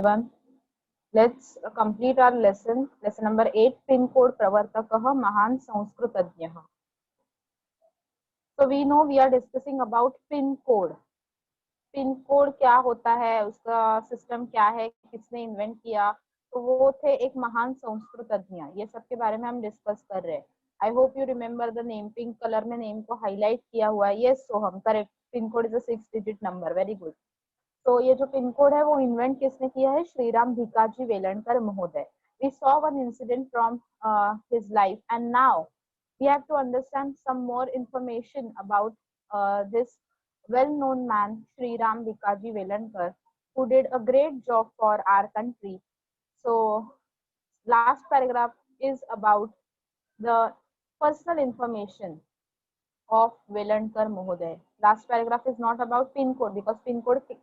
everyone. Let's complete our lesson. Lesson number 8. Pin code प्रवर्तकः महान संस्कृतज्ञः. So we know we are discussing about pin code. Pin code क्या होता है, उसका system क्या है, किसने इन्वेंट किया, तो वो थे एक महान संस्कृतज्ञ. ये सब के बारे में हम डिस्कस कर रहे हैं. I hope you remember the name. Pink colour में नेम को हाईलाइट किया हुआ है. Yes Soham, correct. Pin code is a 6 digit number. Very good. तो ये जो पिन कोड है वो इन्वेंट किसने किया है? श्रीराम भिकाजी वेलणकर महोदय. We saw one incident from his life and now we have to understand some more information about this well-known man, Shri Ram Bikaji Velankar, who did a great job for our country. So, last paragraph is about the personal information of Velankar Mohoday. Last paragraph is not about pin code because pin code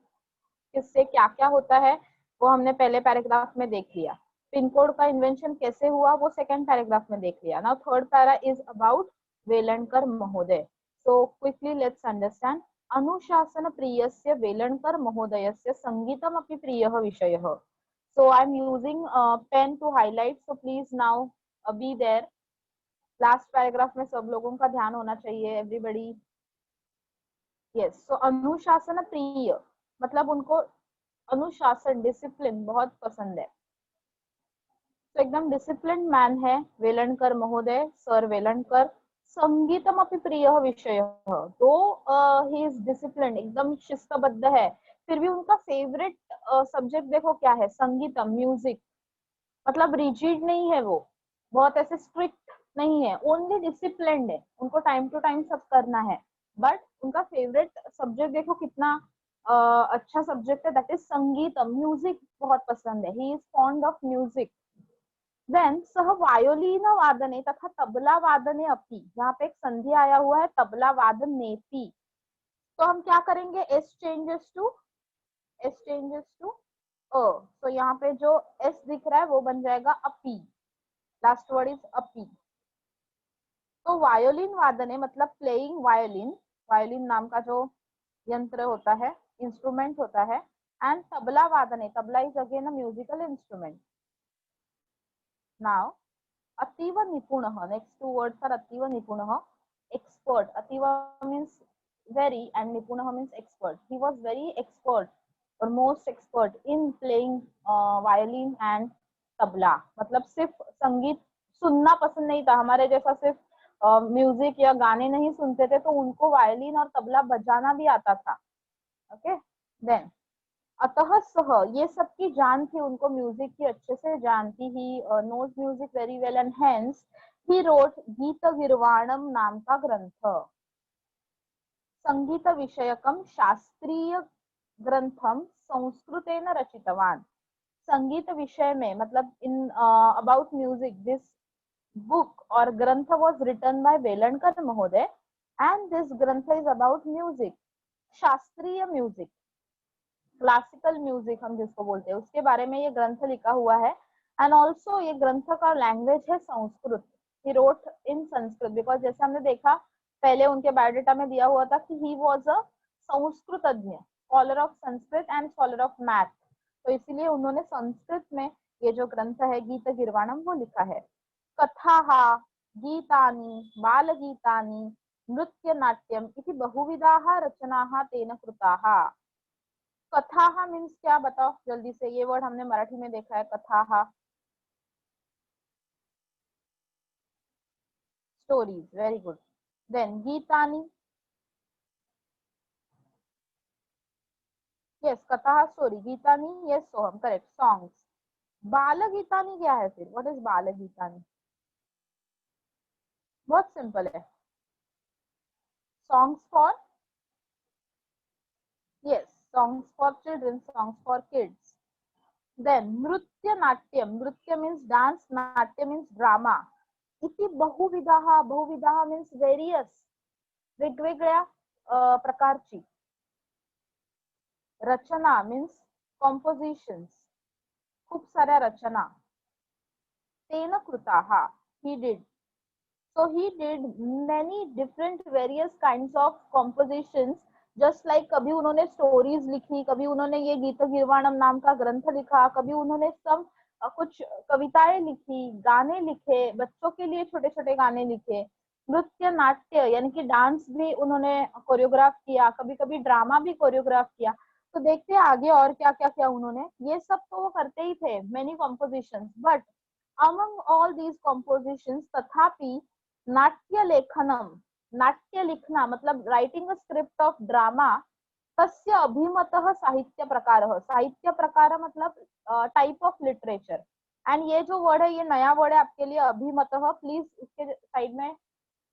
किससे क्या क्या होता है वो हमने पहले paragraph में देख लिया. पिन कोड का इन्वेंशन कैसे हुआ वो सेकंड पैराग्राफ में देख लिया. Now third para is about Velankar महोदय. So quickly let's understand. अनुशासन प्रियस्य वेलणकर महोदयस्य संगीतमपि प्रियः विषयः. So I am using pen to highlight, so please now be there. Last paragraph में सब लोगों का ध्यान होना चाहिए. एवरीबडी. यस. सो अनुशासन प्रिय मतलब उनको अनुशासन, डिसिप्लिन बहुत पसंद है. तो एकदम डिसिप्लिन मैन है वेलणकर महोदय, सर वेलणकर. संगीतम अपि प्रिय विषय. तो ही इज डिसिप्लिन, एकदम शिस्तबद्ध है. फिर भी उनका फेवरेट सब्जेक्ट देखो क्या है? संगीतम, म्यूजिक. मतलब रिजिड नहीं है वो, बहुत ऐसे स्ट्रिक्ट नहीं है, ओनली डिसिप्लिन्ड है. उनको टाइम टू टाइम सब करना है. बट उनका फेवरेट सब्जेक्ट देखो कितना अच्छा सब्जेक्ट है, दैट इज संगीतम. म्यूजिक बहुत पसंद है. He is fond of music. देन सह वायोलिन वादने तथा तबला वादने अपि. यहाँ पे एक संधि आया हुआ है, तबला वादन नेति. तो हम क्या करेंगे? एस चेंजेस टू अ. तो यहाँ पे जो एस दिख रहा है वो बन जाएगा अपि. लास्ट वर्ड इज अपि. तो वायोलिन वादने मतलब प्लेइंग वायोलिन. वायोलिन नाम का जो यंत्र होता है, इंस्ट्रूमेंट होता है. एंड तबला वादने, tabla is again a musical instrument. Now अतीव निपुणः. नेक्स्ट टू वर्ड्स आर अतीव निपुणः, एक्सपर्ट. अतीव means very and nipunah means expert. He was very expert or most expert in playing violin and tabla. मतलब सिर्फ संगीत सुनना पसंद नहीं था, हमारे जैसा सिर्फ म्यूजिक या गाने नहीं सुनते थे, तो उनको वायलिन और तबला बजाना भी आता था. ओके. देन अतः सह, ये सबकी जान थी, उनको म्यूजिक की अच्छे से जानती ही, knows music very well and hence he wrote गीत गिर्वाणम नाम का ग्रंथ. संगीत विषयकम शास्त्रीय ग्रंथम संस्कृतेन रचितवान. संगीत विषय में मतलब in about music, this book or grantha was written by Velankar Mahoday, and this grantha is about music. शास्त्रीय म्यूजिक, क्लासिकल म्यूजिक हम जिसको बोलते हैं, उसके बारे में ये ग्रंथ लिखा हुआ है. एंड ऑल्सो ये ग्रंथ का लैंग्वेज है Sanskrit. He wrote in Sanskrit because जैसे हमने देखा पहले उनके बायोडेटा में दिया हुआ था कि ही वॉज अ संस्कृतज्ञ, scholar of Sanskrit and scholar of math. तो इसीलिए उन्होंने संस्कृत में ये जो ग्रंथ है गीत गिर्वाणम वो लिखा है. कथाः, गीतानि, बालगीतानि, नृत्यनाट्यम इति बहुविधाः रचनाः तेन कृताः. कथाः मीन्स क्या बताओ जल्दी से? ये वर्ड हमने मराठी में देखा है, कथाः, स्टोरीज. Very good. देन गीतानि, यस कथाः स्टोरी. गीतानि, यस सोहम, करेक्ट, सॉन्ग्स. बालगीतानि क्या है फिर? व्हाट इज बालगीतानि? बहुत सिंपल है, songs for, yes, songs for children, songs for kids. Then nritya natyam, nritya means dance, natya means drama. इति बहुविधाः, बहुविधाः means various, वेगवेगळ्या प्रकारची. रचना means compositions, खूप साऱ्या रचना. तेन कृताः, he did. So he did many different various kinds of compositions just like कभी उन्होंने स्टोरीज लिखी, कभी उन्होंने ये गीत गिरवाणम नाम का ग्रंथ लिखा, कभी उन्होंने सब कुछ कविताएं लिखी, गाने लिखे, बच्चों के लिए छोटे छोटे गाने लिखे, नृत्य नाट्य यानी कि डांस भी उन्होंने कोरियोग्राफ किया, कभी कभी ड्रामा भी कोरियोग्राफ किया। तो देखते हैं आगे और क्या क्या किया उन्होंने। ये सब तो वो करते ही थे, many compositions, but among all these compositions तथापि नाट्य लेखनम, नाट्य लिखना मतलब writing a script of drama, तस्य अभिमतः साहित्य प्रकारः, साहित्य प्रकार मतलब टाइप ऑफ लिटरेचर। एंड ये जो वर्ड है, ये नया वर्ड है आपके लिए, अभिमतः, प्लीज इसके साइड में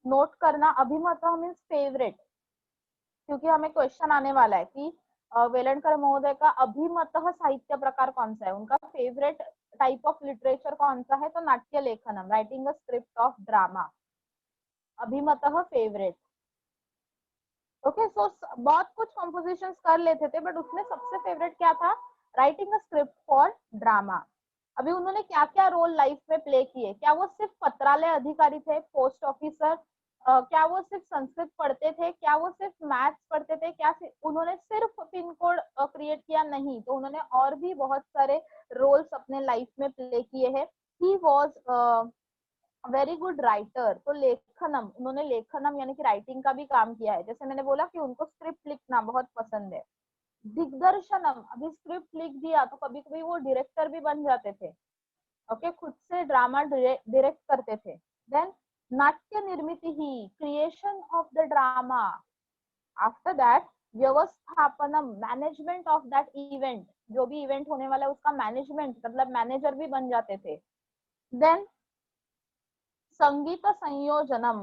नोट करना। अभिमतः मीन्स फेवरेट, क्योंकि हमें क्वेश्चन आने वाला है कि वेलणकर महोदय का अभिमतः साहित्य प्रकार कौन सा है, उनका फेवरेट टाइप ऑफ लिटरेचर कौन सा है, तो नाट्य लेखनम, writing a script of drama, अभिमतः फेवरेट। ओके, सो बहुत कुछ कॉम्पोजिशन कर लेते थे, बट उसमें सबसे फेवरेट क्या था, writing a script for drama. अभी उन्होंने क्या क्या रोल लाइफ में प्ले किए, क्या वो सिर्फ पत्रालय अधिकारी थे, पोस्ट ऑफिसर, क्या वो सिर्फ संस्कृत पढ़ते थे, क्या वो सिर्फ मैथ्स पढ़ते थे, क्या उन्होंने सिर्फ पिन कोड क्रिएट किया, नहीं, तो उन्होंने और भी बहुत सारे रोल्स अपने लाइफ में प्ले किए हैं। He was very good writer, तो लेखनम, उन्होंने लेखनम यानी कि राइटिंग का भी काम किया है। जैसे मैंने बोला कि उनको स्क्रिप्ट लिखना बहुत पसंद है। दिग्दर्शनम, अभी स्क्रिप्ट लिख दिया तो कभी कभी वो डायरेक्टर भी बन जाते थे, ओके, खुद से ड्रामा डायरेक्ट करते थे। देन नाट्य निर्मिति ही, creation of the drama. After that व्यवस्थापनम, मैनेजमेंट ऑफ दैट इवेंट, जो भी इवेंट होने वाला है उसका मैनेजमेंट, मतलब मैनेजर भी बन जाते थे। देन संगीत संयोजनम,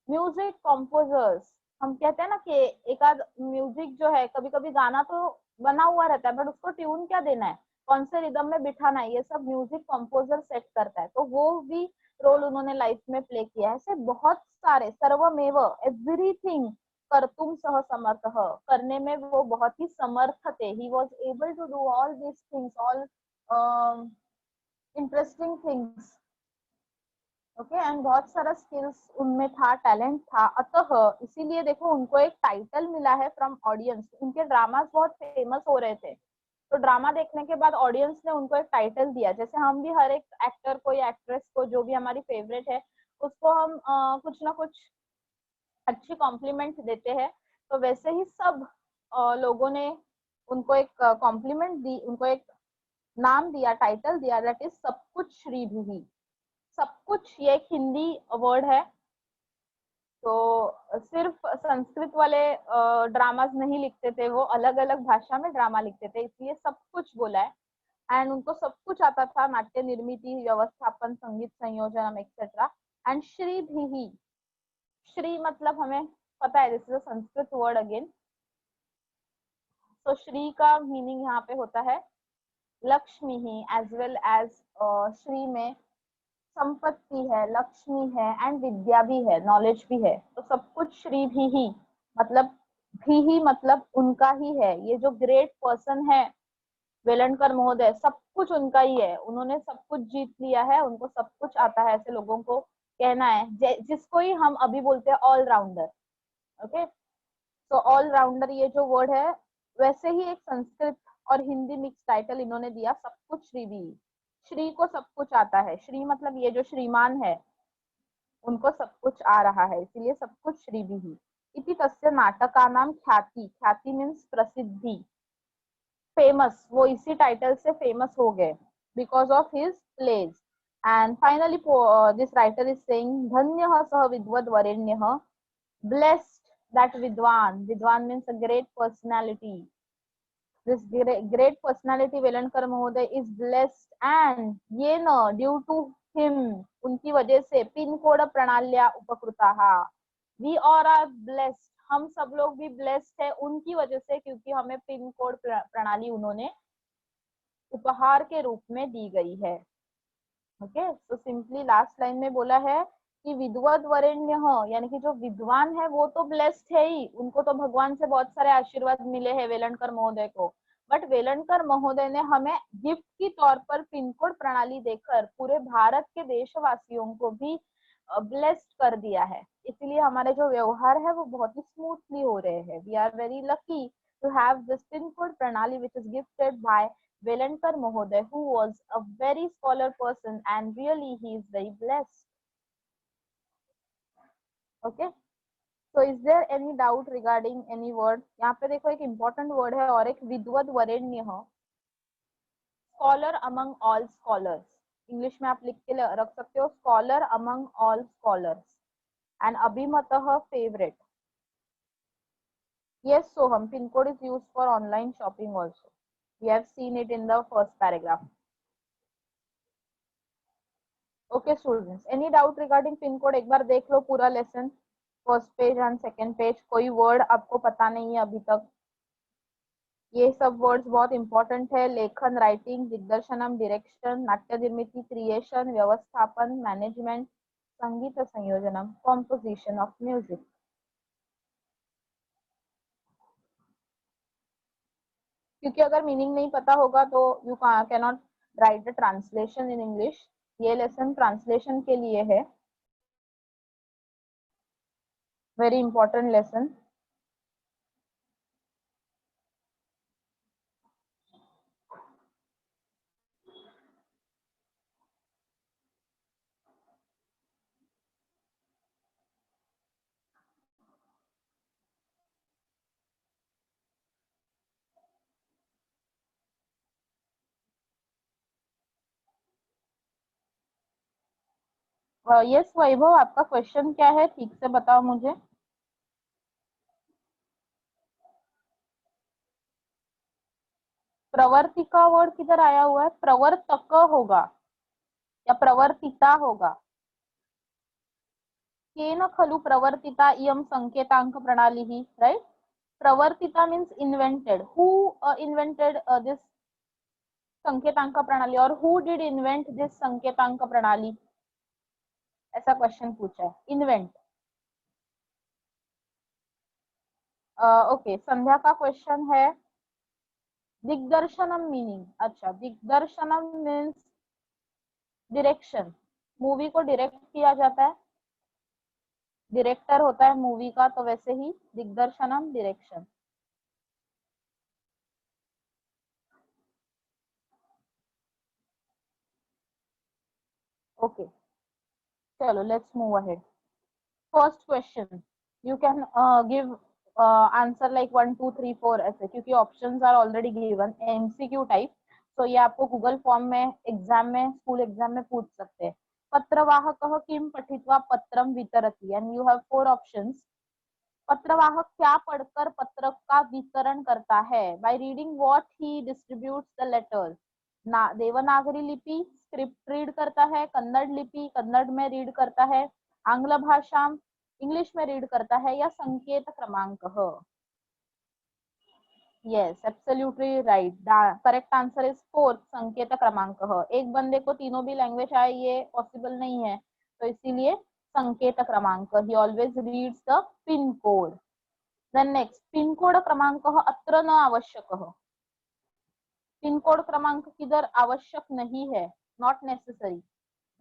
म्यूजिक कंपोजर्स, हम कहते हैं ना कि एक आध म्यूजिक जो है, कभी कभी गाना तो बना हुआ रहता है, बट उसको ट्यून क्या देना है, कौन से रिदम में बिठाना है, ये सब म्यूजिक कंपोजर सेट करता है, तो वो भी रोल उन्होंने लाइफ में प्ले किया है। ऐसे बहुत सारे, सर्वमेव, एवरीथिंग कर्तुम सह समर्थ, करने में वो बहुत ही समर्थ थे। He was able to do all these things, all interesting things, okay, and बहुत सारा स्किल्स उनमें था, टैलेंट था। अतः इसीलिए देखो उनको एक टाइटल मिला है फ्रॉम ऑडियंस। उनके ड्रामास बहुत फेमस हो रहे थे, तो ड्रामा देखने के बाद ऑडियंस ने उनको एक टाइटल दिया। जैसे हम भी हर एक एक्टर को या एक्ट्रेस को, जो भी हमारी फेवरेट है, उसको हम कुछ ना कुछ अच्छी कॉम्प्लीमेंट देते हैं, तो वैसे ही सब लोगों ने उनको एक कॉम्प्लीमेंट दी, उनको एक नाम दिया, टाइटल दिया, दैट इज सब कुछ श्री भी। सब कुछ ये एक हिंदी वर्ड है, तो सिर्फ संस्कृत वाले ड्रामाज नहीं लिखते थे, वो अलग अलग भाषा में ड्रामा लिखते थे, इसलिए सब कुछ बोला है। एंड उनको सब कुछ आता था, नाट्य निर्मिति, व्यवस्थापन, संगीत संयोजन एक्सेट्रा। एंड श्री भी, श्री मतलब हमें पता है, this is a Sanskrit word again. तो श्री का मीनिंग यहाँ पे होता है लक्ष्मी ही, एज वेल एज श्री में संपत्ति है, लक्ष्मी है, एंड विद्या भी है, नॉलेज भी है। तो सब कुछ श्री भी ही मतलब, भी ही मतलब उनका ही है। ये जो ग्रेट पर्सन है वेलणकर महोदय, सब कुछ उनका ही है, उन्होंने सब कुछ जीत लिया है, उनको सब कुछ आता है, ऐसे लोगों को कहना है, जिसको ही हम अभी बोलते हैं ऑलराउंडर। ओके, तो ऑलराउंडर ये जो वर्ड है, वैसे ही एक संस्कृत और हिंदी मिक्स टाइटल इन्होंने दिया, सब कुछ श्री भी। श्री को सब कुछ आता है, श्री मतलब ये जो श्रीमान है, उनको सब कुछ आ रहा है, इसीलिए सब कुछ श्री भी। इति तस्य नाटकानां ख्याति, ख्याति मीन्स प्रसिद्धि, फेमस, वो इसी टाइटल से फेमस हो गए because of his plays. And finally this writer is saying धन्यः सः विद्वद् वरेण्यः, blessed that Vidwan, Vidwan means a great personality, this great personality Velankar Mahoday is blessed, and ये न due to him, उनकी वजह से, पिन कोड प्रणाल्या उपकृताः, we all are blessed, हम सब लोग भी blessed है उनकी वजह से, क्योंकि हमें पिन कोड प्रणाली उन्होंने उपहार के रूप में दी गई है। ओके, तो सिंपली लास्ट लाइन में बोला है कि विद्वद वरेण्य यानी कि जो विद्वान है वो तो ब्लेस्ड है ही, उनको तो भगवान से बहुत सारे आशीर्वाद मिले हैं वेलणकर महोदय को, बट वेलणकर महोदय ने हमें गिफ्ट की तौर पर पिन कोड प्रणाली देकर पूरे भारत के देशवासियों को भी ब्लेस्ड कर दिया है, इसलिए हमारे जो व्यवहार है वो बहुत ही स्मूथली हो रहे हैं। We are very lucky to have this pin code प्रणाली which is gifted by Velankar महोदय, who was a very scholar person and really he is very blessed. Okay, so is there any doubt regarding any word? यहाँ पे देखो एक important word है और एक विद्वद वरेण्य, scholar among all scholars. English में आप लिख के रख सकते हो scholar among all scholars and अभिमतः favourite. Yes, Soham, pin code is used for online shopping also. We have seen it in the first paragraph. Okay, students, any doubt regarding pin code? एक बार देख लो पूरा lesson, first page and second page. कोई word आपको पता नहीं है अभी तक? ये सब वर्ड्स बहुत इंपॉर्टेंट है। लेखन, राइटिंग, दिग्दर्शनम, डायरेक्शन, नाट्य निर्मिति, क्रिएशन, व्यवस्थापन, मैनेजमेंट, संगीत संयोजनम, कॉम्पोजिशन ऑफ म्यूजिक। क्योंकि अगर मीनिंग नहीं पता होगा तो you can not right the translation in English. ये लेसन ट्रांसलेशन के लिए है, वेरी इंपॉर्टेंट लेसन। यस वैभव, आपका क्वेश्चन क्या है, ठीक से बताओ मुझे। प्रवर्ति का वर्ड किधर आया हुआ है? प्रवर्तक होगा या प्रवर्तिता होगा? केन खलु प्रवर्तिता इयं संकेतांक प्रणाली ही, राइट? प्रवर्तिता means invented. Who invented this संकेतांक प्रणाली और हु डिड इन्वेंट दिस संकेतांक प्रणाली? ऐसा क्वेश्चन पूछा है, इन्वेंट। ओके, संध्या का क्वेश्चन है दिग्दर्शनम मीनिंग। अच्छा, दिग्दर्शनम मीन्स डायरेक्शन। मूवी को डायरेक्ट किया जाता है, डायरेक्टर होता है मूवी का, तो वैसे ही दिग्दर्शनम डायरेक्शन। ओके, चलो let's move ahead. First question, you can give answer like 1 2 3 4 ऐसे, क्योंकि options are already given, MCQ type. तो ये आपको गूगल फॉर्म में एग्जाम में, स्कूल एग्जाम में पूछ सकते हैं। पत्रवाहकः किम पठित्वा पत्रम वितरति, एंड यू हैव 4 ऑप्शंस। पत्रवाहक क्या पढ़कर पत्र का वितरण करता है? By reading what he distributes the letters. Devanagari लिपि, स्क्रिप्ट रीड करता है, कन्नड़ लिपि, कन्नड़ में रीड करता है, आंग्ल भाषा, इंग्लिश में रीड करता है, या संकेत क्रमांक? Yes, absolutely right. Correct answer is 4, संकेत क्रमांक। एक बंदे को तीनों भी लैंग्वेज आए ये पॉसिबल नहीं है, तो इसीलिए संकेत क्रमांक, he always reads the pin code. Then next, pin code क्रमांक अत्र न आवश्यक। पिन कोड क्रमांक किधर आवश्यक नहीं है, नॉट नेसेसरी।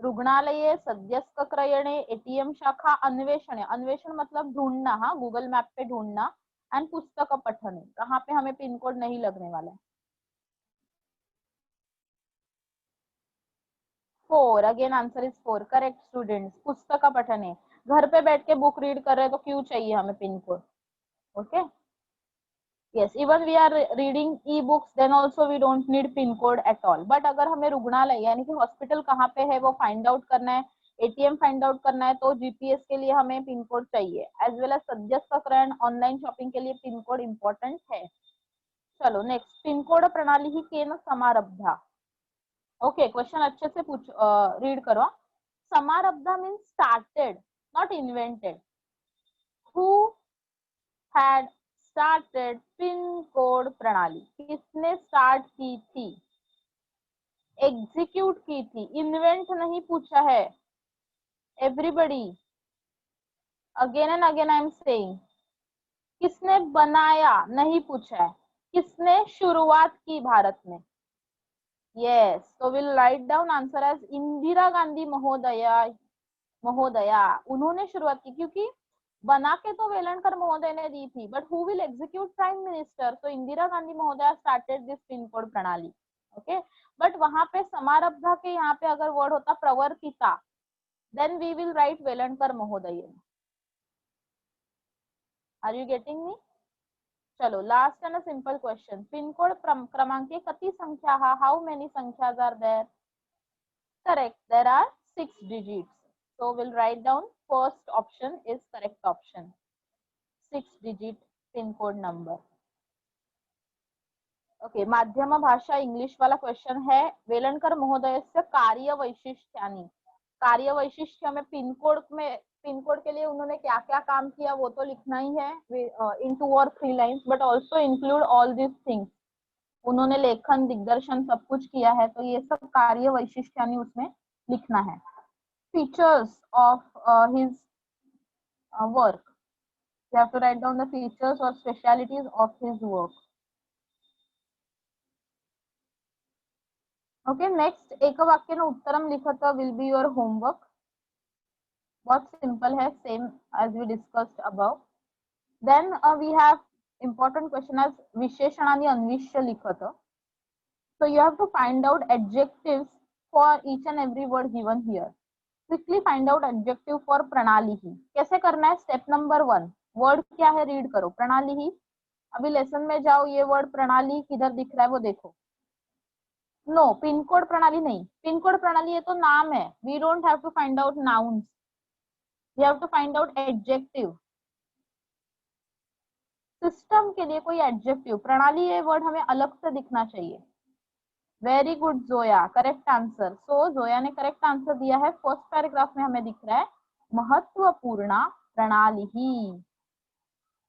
रुग्णालये, सद्यस्क क्रयणे, एटीएम शाखा, अन्वेषणे, अन्वेषण मतलब ढूंढना, हाँ, गूगल मैप पे ढूंढना, एंड पुस्तक पठने, कहाँ पे हमें पिन कोड नहीं लगने वाला है। 4, again answer is 4, correct students. पुस्तक पठने, घर पे बैठ के बुक रीड कर रहे हैं तो क्यों चाहिए हमें pin code? Okay, yes, even we are reading e-books, then also we don't need pin code at all. But अगर हमें रुग्णालय यानी कि हॉस्पिटल कहाँ पे है वो फाइंड आउट करना है, एटीएम फाइंड आउट करना है, तो जीपीएस के लिए हमें पिन कोड चाहिए। एज वेल एज सद्यस्करण, ऑनलाइन शॉपिंग के लिए पिन कोड इम्पोर्टेंट है। चलो नेक्स्ट, पिन कोड प्रणाली ही केन समारब्धा। ओके, क्वेश्चन अच्छे से पूछ, रीड करो। समारब्धा means started, not invented. Who had started pin code प्रणाली? किसने स्टार्ट की थी? एग्जीक्यूट की थी, इन्वेंट नहीं पूछा है। Everybody, again and again I am saying, किसने बनाया नहीं पूछा है, किसने शुरुआत की भारत में? Yes, so we'll write down answer as Indira Gandhi महोदया महोदया, उन्होंने शुरुआत की, क्योंकि बना के तो वेलणकर महोदय ने दी थी, but who will execute? Prime minister. तो इंदिरा गांधी महोदया स्टार्टेड दिस पिन कोड प्रणाली। ओके, बट वहां पे समारब्धा के यहाँ पे अगर वर्ड होता प्रवर्तिता, then we will write Velankar महोदय। Are you getting me? चलो last and a simple question, pin code क्रमांके कति संख्या, हाउ मेनी संख्याज are there? Correct, there are 6 digits. So we'll write down first option is correct option, 6 digit pin code number. Okay, माध्यम भाषा English वाला question है, वेलणकर महोदय से कार्य वैशिष्ट्यानि, कार्य वैशिष्ट्य में पिन कोड के लिए उन्होंने क्या क्या काम किया वो तो लिखना ही है इन 2 और 3 lines, but also include all this things. उन्होंने लेखन दिग्दर्शन सब कुछ किया है, तो ये सब कार्य वैशिष्ट्यानि उसमें लिखना है। Features of his work. You have to write down the features or specialities of his work. Okay, next एक वाक्य न उत्तरम लिखत will be your homework. बहुत simple है, same as we discussed above. Then we have important question as विशेषण आणि अन्विष्य लिखत. So you have to find out adjectives for each and every word given here. Quickly find out adjective for प्रणाली ही. कैसे करना है? Step number 1, word क्या है रीड करो, प्रणाली ही। अभी लेसन में जाओ, ये वर्ड प्रणाली किधर दिख रहा है वो देखो। नो, पिन कोड प्रणाली नहीं, पिन कोड प्रणाली ये तो नाम है, we don't have to find out nouns, we have to find out adjective. System के लिए कोई एडजेक्टिव, प्रणाली ये वर्ड हमें अलग से दिखना चाहिए। Very good Zoya, correct answer. So Zoya ने करेक्ट आंसर दिया है। फर्स्ट पैराग्राफ में हमें दिख रहा है महत्वपूर्ण प्रणाली ही।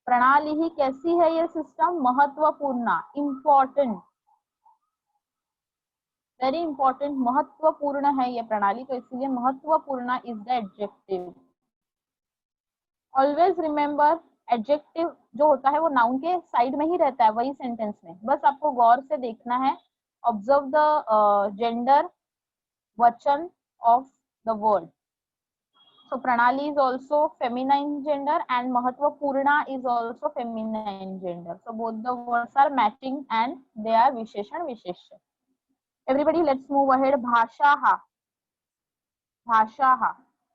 प्रणाली ही कैसी है ये सिस्टम? महत्वपूर्ण, इंपॉर्टेंट, वेरी इंपॉर्टेंट, महत्वपूर्ण है ये प्रणाली, तो इसलिए महत्वपूर्ण is the adjective. Always remember, adjective जो होता है वो नाउन के साइड में ही रहता है, वही सेंटेंस में, बस आपको गौर से देखना है। ऑब्जर्व द जेंडर, वचन of the word. So pranali is also feminine gender and mahatvapurna is also feminine gender. So both the words are matching and they are visheshan vishesha. Everybody, let's move ahead. भाषाहा, भाषाहा,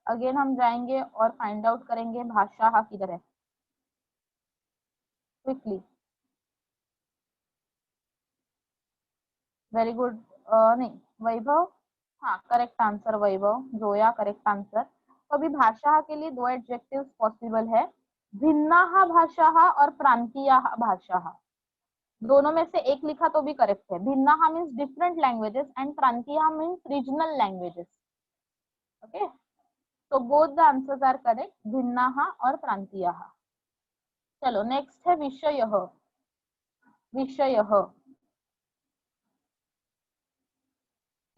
again हम जाएंगे और find out करेंगे भाषाहा किधर है quickly. Very good, नहीं वैभव, हाँ करेक्ट आंसर वैभव, जोया करेक्ट आंसर। तो अभी भाषा के लिए 2 एडजेक्टिव्स पॉसिबल है, भिन्नाहा भाषाहा और प्रांतीयाहा भाषाहा। दोनों में से एक लिखा तो भी करेक्ट है। भिन्नाहा मीन्स डिफरेंट लैंग्वेजेस एंड प्रांतीयाहा मीन्स रीजनल लैंग्वेजेस। ओके, तो both the answers are correct, भिन्नाहा और प्रांतीयाहा। चलो नेक्स्ट है विषयः। विषयः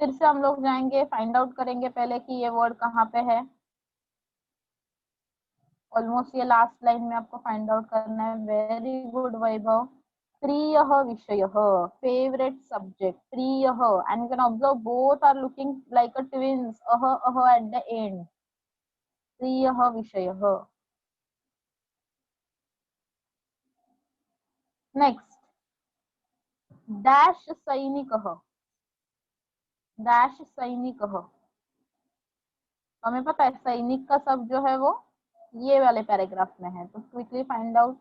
फिर से हम लोग जाएंगे, फाइंड आउट करेंगे पहले कि ये वर्ड कहाँ पे है। ऑलमोस्ट ये लास्ट लाइन में आपको फाइंड आउट करना है। वेरी गुड वैभव, प्रियः विषयः, फेवरेट सब्जेक्ट, प्रियः, and you can observe both are looking like a twins, at the end. प्रियः विषयः। नेक्स्ट, डैश सैनिकः, डैश सैनिकः। हमें पता है सैनिक का शब्द जो है वो ये वाले पैराग्राफ में है, तो quickly find out.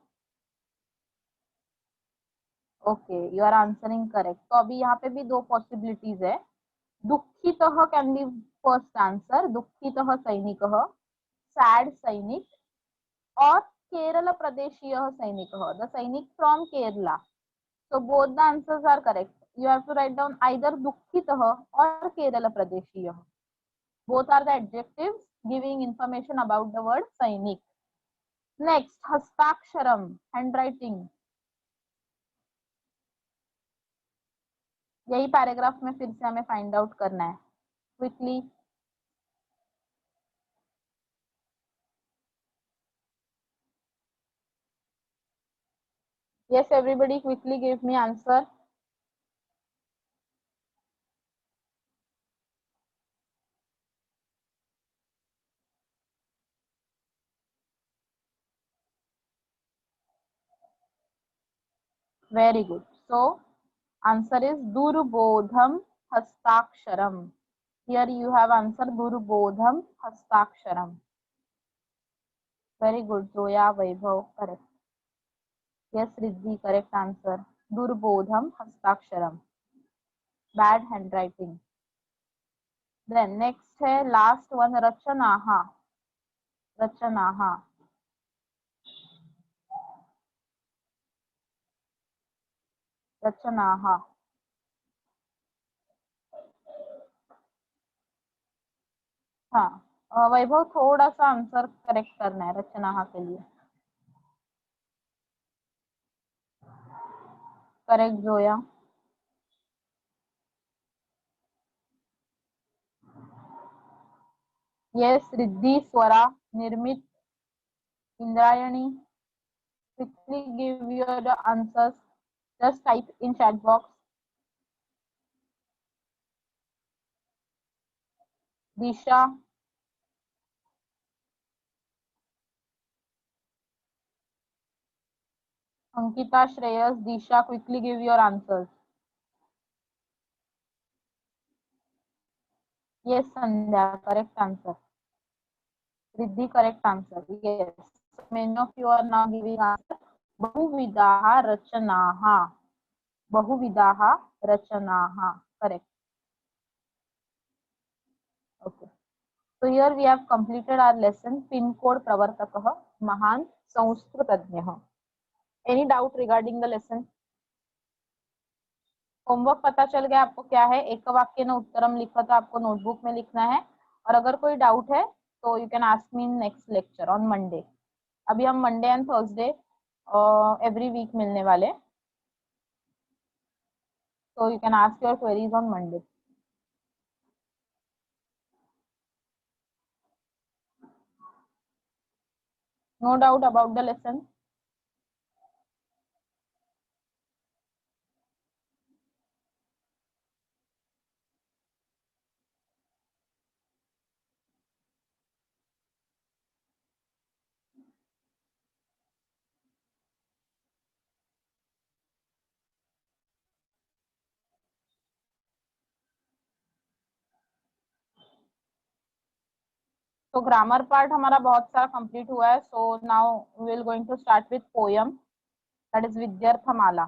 Okay, you are answering correct. तो अभी यहाँ पे भी 2 पॉसिबिलिटीज है। दुःखितः कैन बी फर्स्ट आंसर, दुःखितः सैनिकः, सैड सैनिक, और केरल प्रदेशीय सैनिकः, द सैनिक from Kerala. So both the answers are correct. You have to write down either दुःखितः or केरल प्रदेशीय. Both are the adjectives giving information about the word सैनिक. Next, हस्ताक्षरम, handwriting. यही paragraph में फिर से हमें फाइंड आउट करना है quickly. Yes, everybody quickly give me answer. Very good. So answer is दुर्बोधम हस्ताक्षरम. Here you have answer Durbodham Hastaksharam. Very good, Zoya, Vaibhav, correct. Yes, Riddhi, correct answer. Durbodham Hastaksharam. Bad handwriting. Then next है last one Rachanaha. Rachanaha. Rachanaha. हाँ वैभव थोड़ा सा answer correct करना है रचनाहा के लिए. करेक्ट जोया. यस रिद्धि स्वरा निर्मित Indrayani. quickly give your answers. Just type in chat box. Disha. Ankita, Shreyas, Disha, quickly give your answers. Yes, Sandhya, correct answer. Riddhi, correct answer. Yes. Many of you are now giving answer. Bahuvidaha Rachanaha. Bahuvidaha Rachanaha. Correct. Okay. So here we have completed our lesson. Pin code Pravartakah Mahan Sanskritadnyah. Any doubt regarding the lesson? Homework पता चल गया आपको क्या है. एक वाक्य न उत्तरम लिखा था आपको नोटबुक में लिखना है. और अगर कोई डाउट है तो you can ask me in next lecture on Monday. अभी हम Monday and Thursday every week मिलने वाले. so you can ask your queries on Monday. No doubt about the lesson. तो ग्रामर पार्ट हमारा बहुत सारा कंप्लीट हुआ है. So now we will going to start with poem that is विद्यार्थमाला.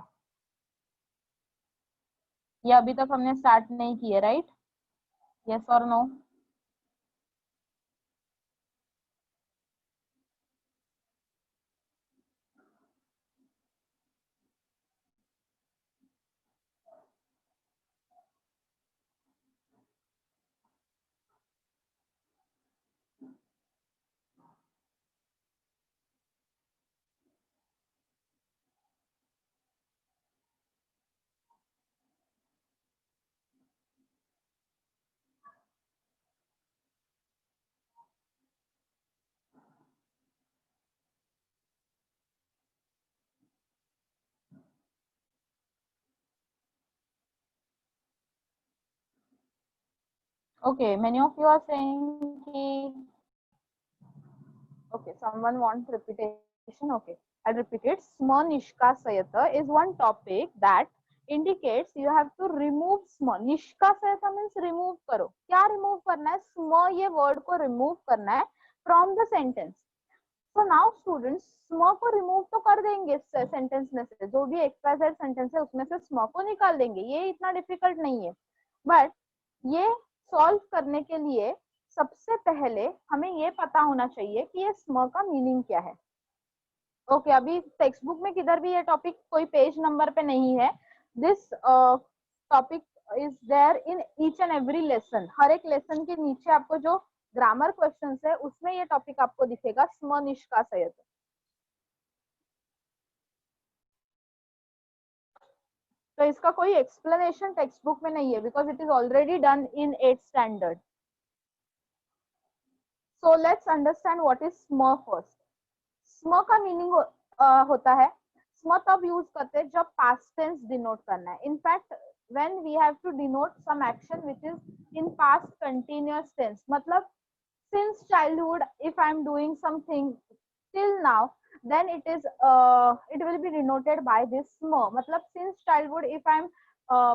ये अभी तक हमने स्टार्ट नहीं किया, राइट? यस और no? Okay, many of you are saying ki okay, someone wants repetition. Okay, I'll repeat it. Sma nishkasayata is one topic that indicates you have to remove sma. Nishkasayata means remove करो. क्या remove करना है? Sma ये word को remove करना है from the sentence. So now students स्म को रिमूव तो कर देंगे सेंटेंस में से. जो भी XYZ सेंटेंस है उसमें से स्म को निकाल देंगे. ये इतना डिफिकल्ट नहीं है. बट ये सॉल्व करने के लिए सबसे पहले हमें ये पता होना चाहिए कि ये स्म का मीनिंग क्या है. ओके, अभी टेक्स्ट बुक में किधर भी ये टॉपिक कोई पेज नंबर पे नहीं है. This topic is there in each and every lesson. हर एक लेसन के नीचे आपको जो ग्रामर क्वेश्चंस है उसमें ये टॉपिक आपको दिखेगा, स्म निष्कासयत. तो इसका कोई एक्सप्लेनेशन टेक्स्ट बुक में नहीं है because it is already done in 8th standard. So let's understand what is स्म फर्स्ट. स्म का मीनिंग होता है, स्म तब यूज करते हैं जब पास्ट टेंस डिनोट करना है. In fact when we have to denote some action which is in past continuous tense, मतलब since childhood if I am doing something till now then it will be denoted by this sm. मतलब since childhood, if I'm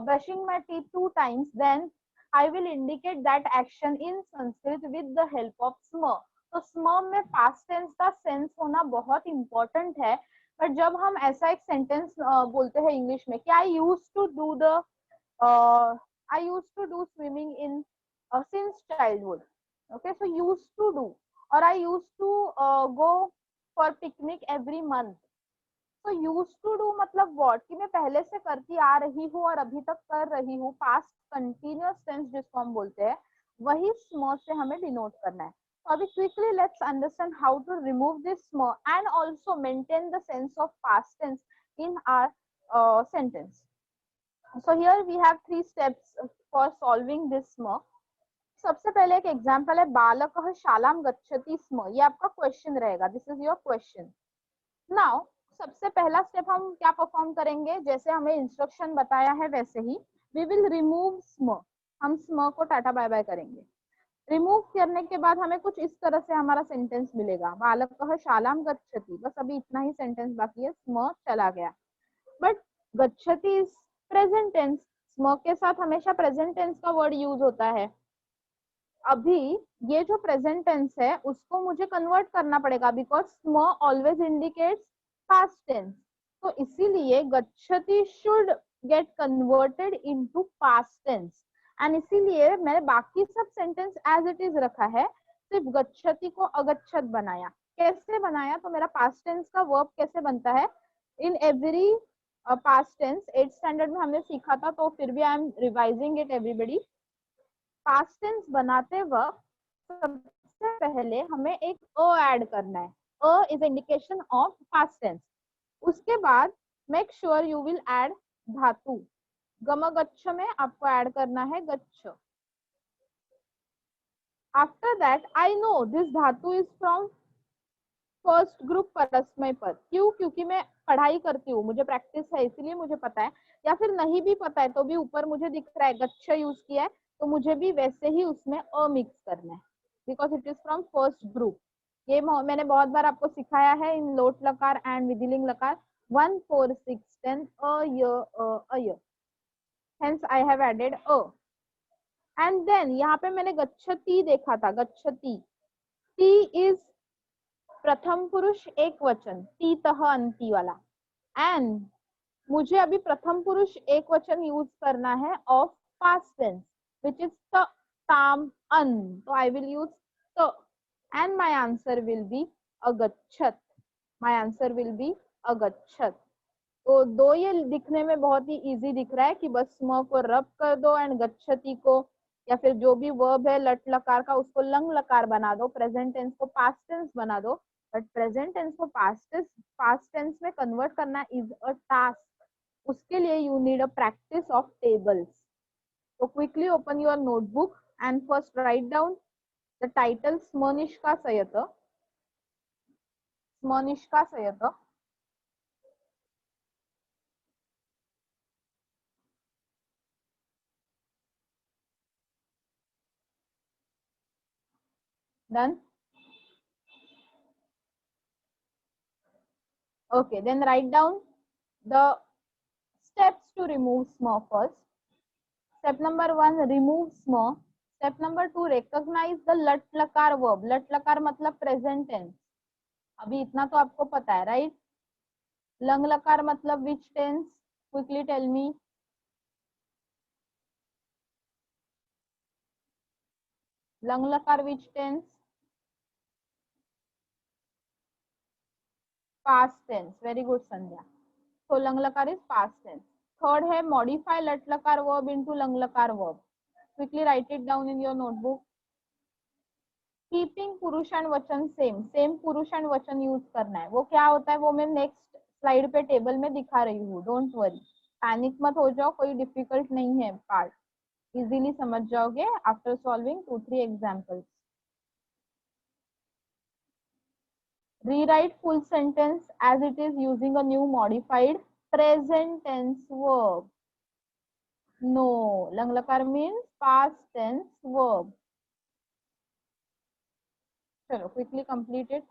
brushing my teeth 2 times, then I will indicate that action in Sanskrit with the help of sm. तो sm में past tense का sense होना बहुत important है. But जब हम ऐसा एक सेंटेंस बोलते हैं इंग्लिश में कि I used to do swimming in since childhood. Okay, so used to do, or I used to go for picnic every month. तो यूज टू डू मतलब व्हाट, कि मैं पहले से करती आ रही हूँ और अभी तक कर रही हूँ, पास्ट कंटिन्यूअस टेंस जिसको हम बोलते हैं, वही स्म से हमें डिनोट करना है. तो अभी quickly let's understand how to remove this स्म and also maintain the sense of past tense in our sentence. So here we have 3 steps for solving this स्म. सबसे पहले एक एग्जांपल है, बालकः शालां गच्छति स्म. ये आपका क्वेश्चन रहेगा, this is your question. Now सबसे पहला स्टेप हम क्या परफॉर्म करेंगे, जैसे हमें इंस्ट्रक्शन बताया है वैसे ही वी विल रिमूव स्म. हम स्म को टाटा बाय बाय करेंगे. रिमूव करने के बाद हमें कुछ इस तरह से हमारा सेंटेंस मिलेगा, बालकः शालां गच्छति. बस अभी इतना ही सेंटेंस बाकी है, स्म चला गया. बट गच्छति इज प्रेजेंट टेंस, स्म के साथ हमेशा प्रेजेंट टेंस का वर्ड यूज होता है. अभी ये जो प्रेजेंट टेंस है उसको मुझे कन्वर्ट करना पड़ेगा, बिकॉज स्म ऑलवेज इंडिकेट्स पास्ट टेंस. तो इसीलिए गच्छति should get converted into past tense. And इसीलिए मैंने बाकी सब सेंटेंस एज इट इज रखा है, सिर्फ गच्छति को अगच्छत बनाया. कैसे बनाया, तो मेरा पास्ट टेंस का वर्ब कैसे बनता है, in every past tense 8th standard में हमने सीखा था, तो फिर भी I am revising it everybody. Past tense बनाते वक्त सबसे पहले हमें एक अ ऐड करना है. अ is indication of past tense. उसके बाद make sure you will add धातु. गम गच्छ में आपको ऐड करना है गच्छ. After that I know this धातु इज फ्रॉम फर्स्ट ग्रुप परस्मय पद. क्यों, क्योंकि मैं पढ़ाई करती हूँ, मुझे प्रैक्टिस है, इसलिए मुझे पता है. या फिर नहीं भी पता है तो भी ऊपर मुझे दिख रहा है गच्छ यूज किया है, तो मुझे भी वैसे ही उसमें अ मिक्स करना है, because it is from first group. ये मैंने बहुत बार आपको सिखाया है इन लोट लकार एंड विधिलिंग लकार. 1 4 6 10 अय. हेंस आई हैव एडेड अ. एंड देन यहाँ पे मैंने गच्छति देखा था, गच्छति. टी इज प्रथम पुरुष एक वचन, टी तह अंति वाला. एंड मुझे अभी प्रथम पुरुष एक वचन यूज करना है of past tense which is ta, tam, an. So I will use ta and my answer will be agachat. My answer will be agachat. तो दो ये दिखने में बहुत ही इजी दिख रहा है कि बस स्म को रब कर दो एंड गच्छति को या फिर जो भी वर्ब है लट लकार का उसको लंग लकार बना दो, प्रेजेंट टेंस को पास्ट टेंस बना दो. बट प्रेजेंट टेंस को पास्ट टेंस में कन्वर्ट करना इज अ टास्क. उसके लिए you need a practice of tables. So quickly open your notebook and first write down the title Smanishkasayata. Smanishkasayata. Done? Okay, then write down the steps to remove sma first. Step number 1, remove sma. Step number 2, recognize the lat lakar verb. lat lakar मतलब present tense. अभी इतना तो आपको पता है, right? Lung लकार मतलब which tense? Quickly tell me. Lung लकार which tense? Past tense. Very good, Sandhya. So lang lakar is past tense. Third है modify lat lakar verb into lang lakar verb. Quickly write it down in your notebook. Keeping पुरुष and वचन same पुरुष and वचन use करना है. वो क्या होता है वो मैं नेक्स्ट स्लाइड पे टेबल में दिखा रही हूँ. डोंट वरी, पैनिक मत हो जाओ, कोई डिफिकल्ट नहीं है पार्ट, इजीली समझ जाओगे after solving 2-3 examples. Rewrite full sentence as it is using a new modified present tense verb. No, lang lakar means past tense verb. Chalo, quickly complete it.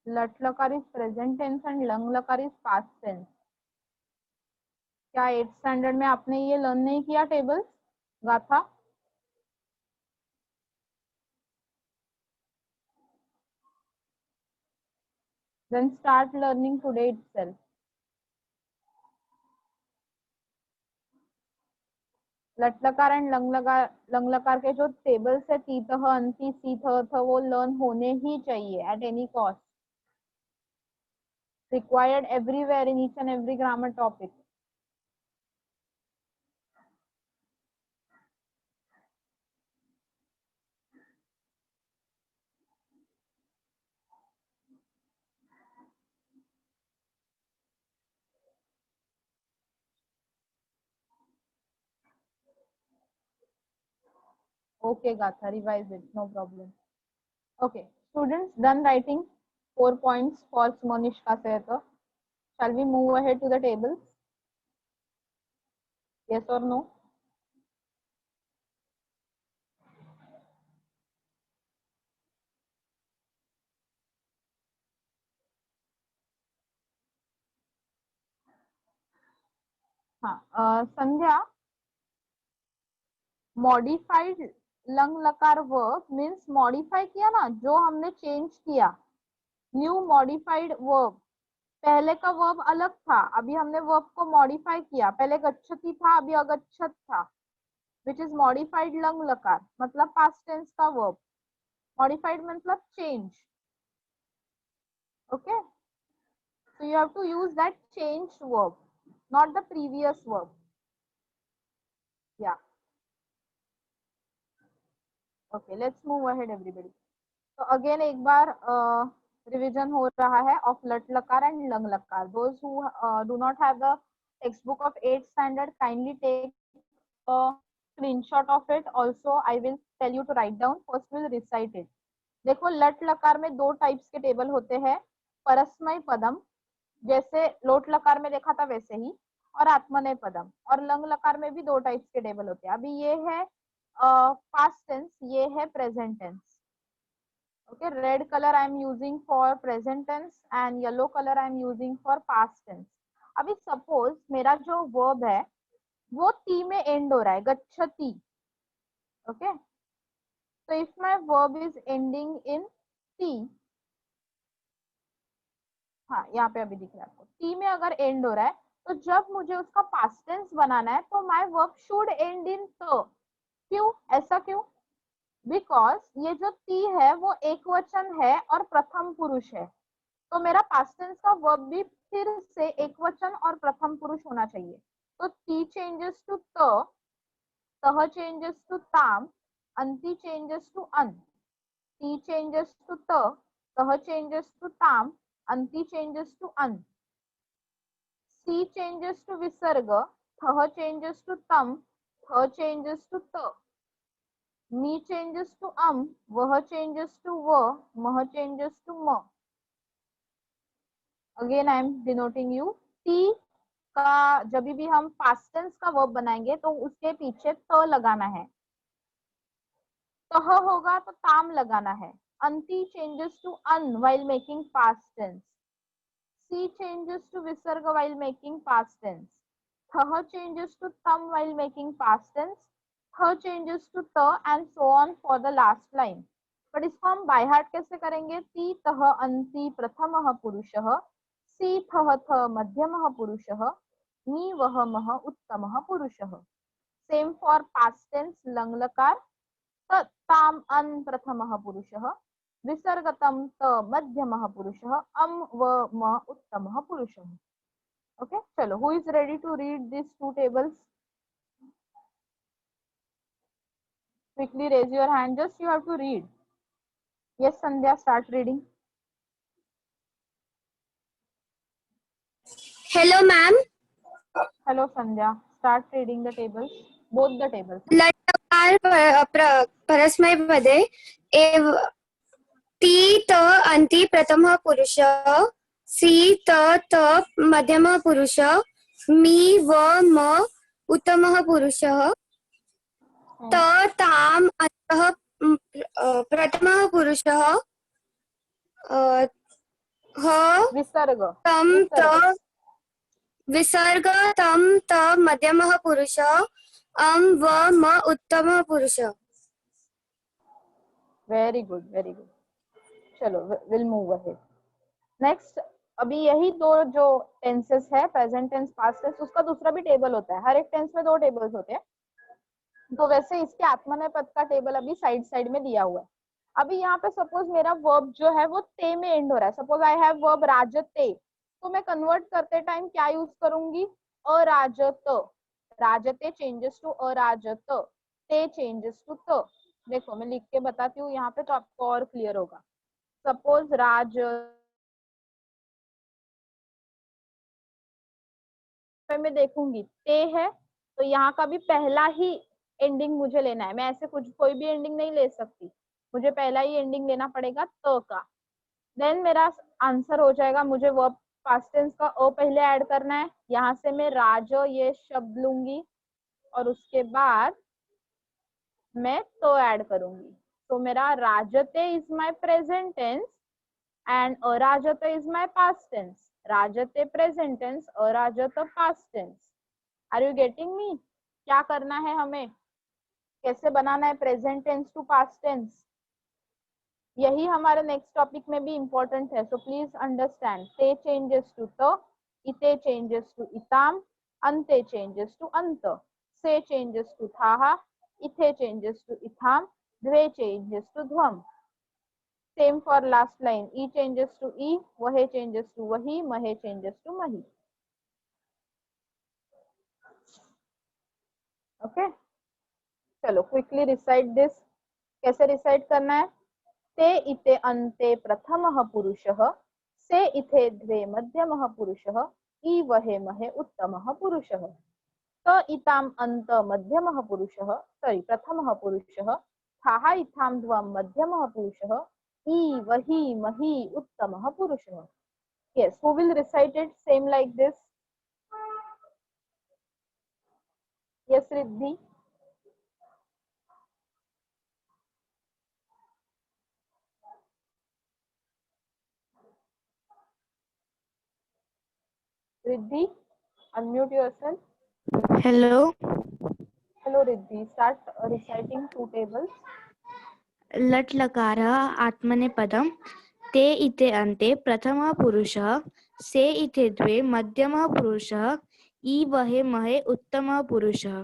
लट लकार इज प्रेजेंट टेंस एंड लंग लकार is past tense. क्या 8th standard में आपने ये learn नहीं किया टेबल्स, गाथा? Then start learning today itself. लट लकार एंड लंग लकार के जो टेबल्स है तीतः अंति सीथ थ वो लर्न होने ही चाहिए at any cost, required everywhere in each and every grammar topic. Okay, Gatha, revise it, no problem. Okay, students, done writing 4 points for Monishka Sehta. Shall we move ahead to the tables? Yes or no? हाँ, संध्या, modified lung लकार verb means modify किया ना, जो हमने change किया, new modified verb. पहले का verb अलग था, अभी हमने वर्ब को मॉडिफाई किया, पहले गच्छति था अभी अगच्छत था, विच इज मॉडिफाइड लंग लकार, मतलब पास्ट टेंस का वर्ब। मॉडिफाइड मतलब change. Okay, so you have to use that changed verb, not the previous verb. Yeah, okay, let's move ahead everybody. तो अगेन एक बार रिवीजन हो रहा है ऑफ लट लकार एंड लंग लकार. Those who do not have the textbook of 8th standard, kindly take a screenshot of it. Also I will tell you to write down. First we'll recite it. देखो, लट लकार में दो टाइप्स के टेबल होते हैं, परस्मय पदम, जैसे लोट लकार में देखा था वैसे ही, और आत्मनेय पदम. और लंग लकार में भी दो टाइप्स के टेबल होते हैं. अभी ये है पास्ट टेंस, ये है present tense. Okay, red color I am using for present tense and yellow color I am using for past tense. अभी suppose मेरा जो verb है वो ती में end हो रहा है, गच्छति. Okay, so if my verb is ending in ती, हाँ यहाँ पे अभी दिख रहा है आपको, ती में अगर end हो रहा है तो जब मुझे उसका past tense बनाना है तो my verb should end in त. क्यों, ऐसा क्यों? बिकॉज ये जो ती है वो एक वचन है और प्रथम पुरुष है, तो मेरा पास्ट टेंस का वर्ब भी फिर से एक वचन और प्रथम पुरुष होना चाहिए. तो ती चेंजेस टू त, तह चेंजेस टू ताम, अंति चेंजेस टू अन. ती चेंजेस टू त, तह चेंजेस टू ताम, अंति चेंजेस टू अन. सी चेंजेस टू विसर्ग, थह चेंजेस टू तम, थ चेंजेस टू त. मी changes to वह changes to व, मह changes to म. Again I am denoting you. T का जब भी हम past tense का verb बनाएंगे तो उसके पीछे त लगाना है. तह होगा तो ताम लगाना है. अंति changes to अन while making past tense. सी changes to विसर्ग while making past tense. थह changes to तम while making past tense. changes to त and so on for the last line. But इसको हम बाय हार्ट कैसे करेंगे? ती तह अंति प्रथमः पुरुषः, सी थह थ मध्यमः पुरुषः, मी वह मह उत्तमः पुरुषः. सेम फॉर पास्ट टेंस लंग लकार, त ताम अन प्रथमः पुरुषः, विसर्गतम त मध्यमः पुरुषः, अम व म उत्तमः पुरुषः. ओके, चलो, who is ready to read this two tables? Quickly raise your hand, just you have to read. Yes, Sandhya, start reading. Hello, ma'am. Hello, Sandhya. Start reading the tables, both the tables. लट्लकार परस्मै पदे एव ती त अन्ति प्रथमः पुरुषः, सी त मध्यमः पुरुषः, मी व म उत्तमः पुरुषः, त ताम अन्तः प्रथमः पुरुषः, ह विसर्ग तम त विसर्ग विसर्ग तम त मध्यमः पुरुषः व म उत्तमः पुरुषः। Very good very good. चलो विल मूव अहेड। नेक्स्ट, अभी यही दो जो टेंसेस है, प्रेजेंट टेंस, पास्ट टेंस, उसका दूसरा भी टेबल होता है। हर एक टेंस में दो टेबल्स होते हैं। तो वैसे इसके आत्मनेय पद का टेबल अभी साइड साइड में दिया हुआ है। अभी यहाँ पे सपोज मेरा वर्ब जो है वो ते में एंड हो रहा है। सपोज आई हैव वर्ब राजते, तो मैं कन्वर्ट करते टाइम क्या यूज करूंगी? अराजत। राजते चेंजेस टू अराजत, ते चेंजेस टू त। देखो मैं लिख के बताती हूँ यहाँ पे, तो आपको और क्लियर होगा। सपोज राज मैं देखूंगी ते है, तो यहाँ का भी पहला ही एंडिंग मुझे लेना है। मैं ऐसे कुछ कोई भी एंडिंग नहीं ले सकती, मुझे पहला ही एंडिंग लेना पड़ेगा त का। देन मेरा आंसर हो जाएगा। मुझे वर्ब पास्ट टेंस का अ पहले ऐड करना है। यहाँ से मैं राज ये शब्द लूंगी और उसके बाद मैं तो ऐड करूंगी। तो मेरा राजते is my present tense and अराजते इज माय पास्ट टेंस। राजते प्रेजेंट टेंस, अराजत past tense. Are you getting me? क्या करना है हमें, कैसे बनाना है present tense to past tense, यही हमारे नेक्स्ट टॉपिक में भी इंपॉर्टेंट है। So please understand. ते चेंजेस टू त, इते चेंजेस टू इताम, अंते चेंजेस टू अंत, से चेंजेस टू थाहा, इथे चेंजेस टू इथाम, द्वे चेंजेस टू ध्वम। Same for last line. ई चेंजेस टू ई, वहे चेंजेस टू वही, महे चेंजेस टू मही। ओके, चलो क्विकली रिसाइट दिस। कैसे रिसाइट करना है? ते इते अन्ते प्रथमः पुरुषः, से इथे द्वे मध्यमः पुरुषः, ई वहे महे उत्तमः पुरुषः। त इताम अन्त मध्यमः पुरुषः, सॉरी प्रथमः पुरुषः, थाहा इथाम द्वम मध्यमः पुरुषः, ई वही मही उत्तमः पुरुषः। Yes, who will recite it same like this? Yes, Riddhi. Riddhi, unmute yourself. Hello. Hello, Riddhi. Start reciting two tables. लट् लकारः आत्मनेपदम्, ते इते अन्ते प्रथमः पुरुषः, से इते द्वे मध्यमः पुरुषः, ई वहे महे उत्तमः पुरुषः।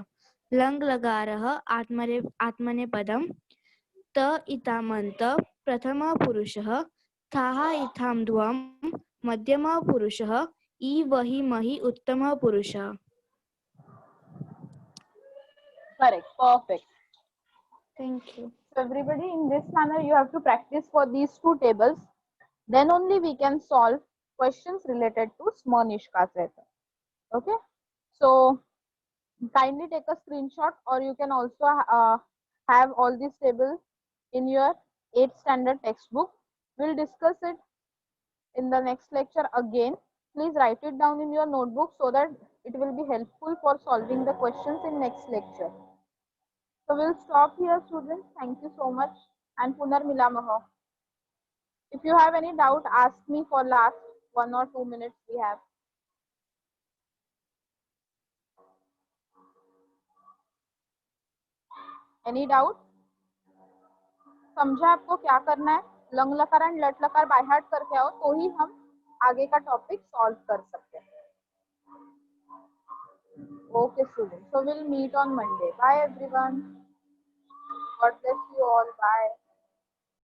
लङ् लकारः आत्मनेपदम्, त इतामन्त प्रथमः पुरुषः, थाः इथां द्वम् मध्यमः पुरुषः, ई वहि महि उत्तमः पुरुषः। Correct. Perfect. Thank you. So everybody, in this manner you have to practice for these two tables. Then only we can solve questions related to Smornishkaseta. Okay. So kindly take a screenshot, or you can also have all these tables in your 8th standard textbook. We'll discuss it in the next lecture again. Please write it down in your notebook so that it will be helpful for solving the questions in next lecture. So we'll stop here, students. Thank you so much, and Punar Milamaha. If you have any doubt, ask me for last 1 or 2 minutes we have. Any doubt? समझा आपको क्या करना है? Lung लकार and लट लकार by heart करके आओ, तो ही हम आगे का टॉपिक सॉल्व कर सकते हैं. Okay, students. So we'll meet on Monday. Bye, everyone. God bless you all. Bye.